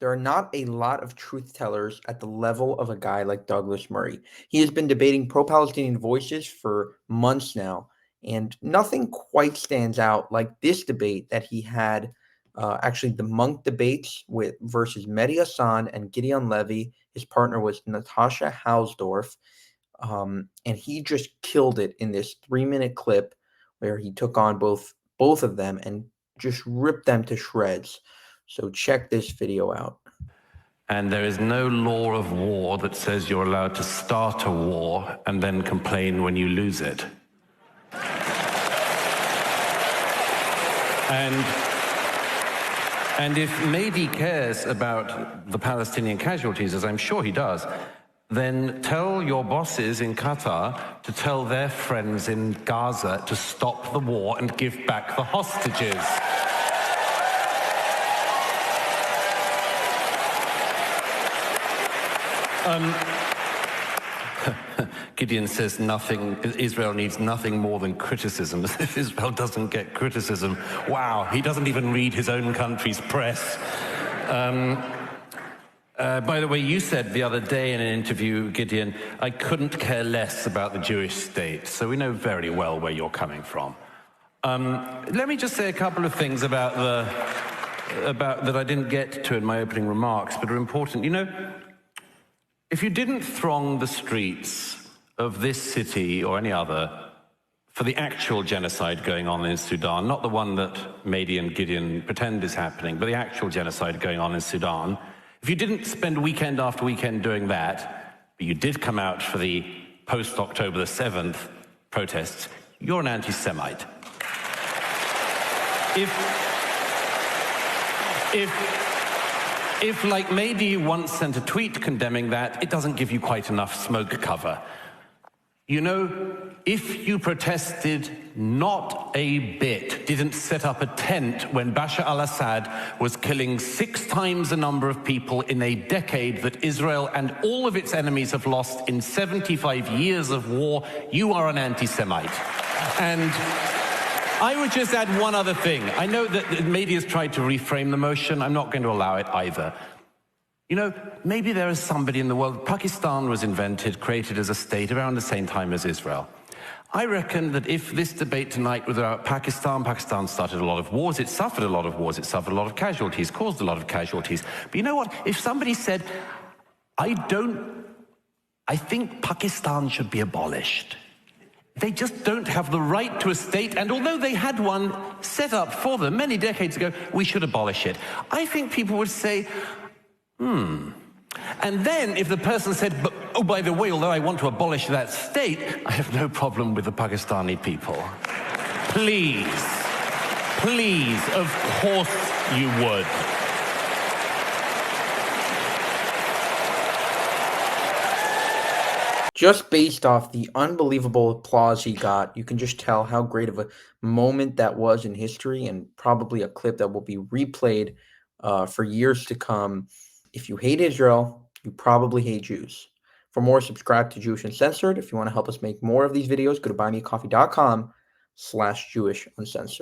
There are not a lot of truth tellers at the level of a guy like Douglas Murray. He has been debating pro-Palestinian voices for months now, and nothing quite stands out like this debate that he had, actually the monk debates with versus Medhi Hassan and Gideon Levy. His partner was Natasha Hausdorff, and he just killed it in this 3-minute clip where he took on both of them and just ripped them to shreds. So check this video out. And there is no law of war that says you're allowed to start a war and then complain when you lose it. And if Medhi cares about the Palestinian casualties, as I'm sure he does, then tell your bosses in Qatar to tell their friends in Gaza to stop the war and give back the hostages. Gideon says Israel needs nothing more than criticism. As if Israel doesn't get criticism. Wow, he doesn't even read his own country's press. By the way, you said the other day in an interview, Gideon, I couldn't care less about the Jewish state. So we know very well where you're coming from. Let me just say a couple of things about that I didn't get to in my opening remarks, but are important. You know, if you didn't throng the streets of this city or any other for the actual genocide going on in Sudan, not the one that Medhi and Gideon pretend is happening, but the actual genocide going on in Sudan, if you didn't spend weekend after weekend doing that, but you did come out for the post-October the 7th protests, you're an anti-Semite. If, like Medhi once sent a tweet condemning that, it doesn't give you quite enough smoke cover. You know, if you protested not a bit, didn't set up a tent when Bashar al-Assad was killing 6 times the number of people in a decade that Israel and all of its enemies have lost in 75 years of war, you are an anti-Semite. And I would just add one other thing. I know that Medhi has tried to reframe the motion. I'm not going to allow it either. You know, maybe there is somebody in the world. Pakistan was invented, created as a state around the same time as Israel. I reckon that if this debate tonight was about Pakistan started a lot of wars, it suffered a lot of wars, it suffered a lot of casualties, caused a lot of casualties. But you know what? If somebody said, I think Pakistan should be abolished. They just don't have the right to a state, and although they had one set up for them many decades ago, we should abolish it. I think people would say, And then if the person said, but, oh, by the way, although I want to abolish that state, I have no problem with the Pakistani people. Please, of course you would. Just based off the unbelievable applause he got, you can just tell how great of a moment that was in history, and probably a clip that will be replayed for years to come. If you hate Israel, you probably hate Jews. For more, subscribe to Jewish Uncensored. If you want to help us make more of these videos, go to buymeacoffee.com/JewishUncensored.